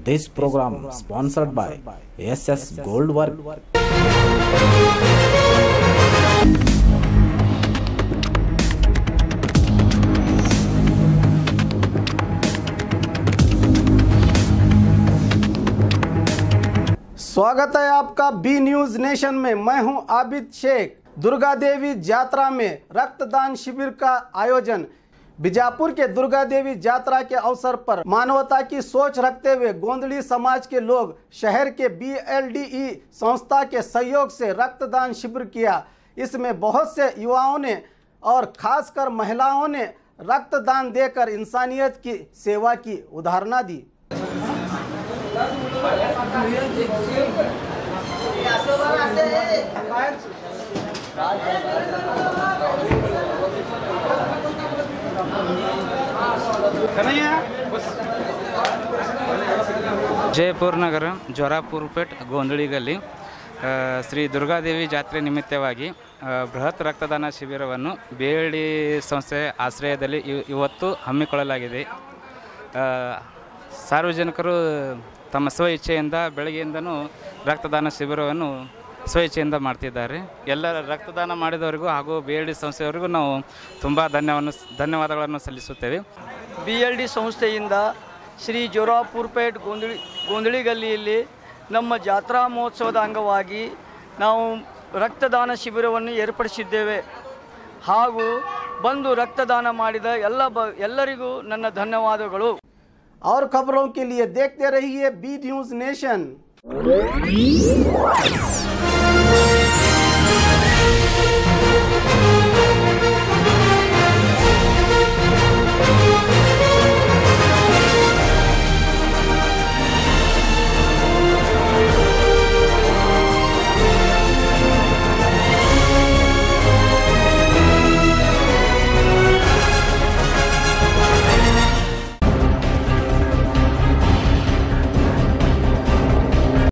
This program sponsored by SS Gold Work. स्वागत है आपका बी न्यूज नेशन में। मैं हूं आबिद शेख। दुर्गा देवी यात्रा में रक्तदान शिविर का आयोजन। बीजापुर के दुर्गा देवी यात्रा के अवसर पर मानवता की सोच रखते हुए गोंदली समाज के लोग शहर के BLDE संस्था के सहयोग से रक्तदान शिविर किया। इसमें बहुत से युवाओं ने और खासकर महिलाओं ने रक्तदान देकर इंसानियत की सेवा की उदाहरण दी। जयपुर नगर जोरापुरपेट गोंदली गली ಶ್ರೀ ದುರ್ಗಾದೇವಿ ಜಾತ್ರೆ ನಿಮಿತ್ತವಾಗಿ ಬೃಹತ್ ರಕ್ತದಾನ ಶಿಬಿರವನ್ನು BLD ಸಂಸ್ಥೆ ಆಶ್ರಯದಲ್ಲಿ ಇವತ್ತು ಹಮ್ಮಿಕೊಳ್ಳಲಾಗಿದೆ। ಸಾರ್ವಜನಿಕರು ತಮ್ಮ ಸ್ವ ಇಚ್ಛೆಯಿಂದ ಬೆಳಗ್ಗೆಯಿಂದನೂ ರಕ್ತದಾನ ಶಿಬಿರವನ್ನು ಸ್ವ ಇಚ್ಛೆಯಿಂದ ಮಾಡ್ತಿದ್ದಾರೆ। ಎಲ್ಲ ರಕ್ತದಾನ ಮಾಡಿದವರಿಗೂ ಹಾಗೂ BLD ಸಂಸ್ಥೆಯವರಿಗೂ ನಾವು ತುಂಬ ಧನ್ಯವಾದಗಳನ್ನು ಸಲ್ಲಿಸುತ್ತೇವೆ। BLD ಸಂಸ್ಥೆಯಿಂದ ಶ್ರೀ ಜೋರಾಪುರಪೇಟ್ ಗೋಂದಳಿ ಗಲ್ಲಿಯಲ್ಲಿ ನಮ್ಮ ಜಾತ್ರಾ ಮಹೋತ್ಸವದ ಅಂಗವಾಗಿ ನಾವು ರಕ್ತದಾನ ಶಿಬಿರವನ್ನು ಏರ್ಪಡಿಸಿದ್ದೇವೆ ಹಾಗೂ ಬಂದು ರಕ್ತದಾನ ಮಾಡಿದ ಎಲ್ಲರಿಗೂ ನನ್ನ ಧನ್ಯವಾದಗಳು। और खबरों के लिए देखते रहिए बी न्यूज नेशन।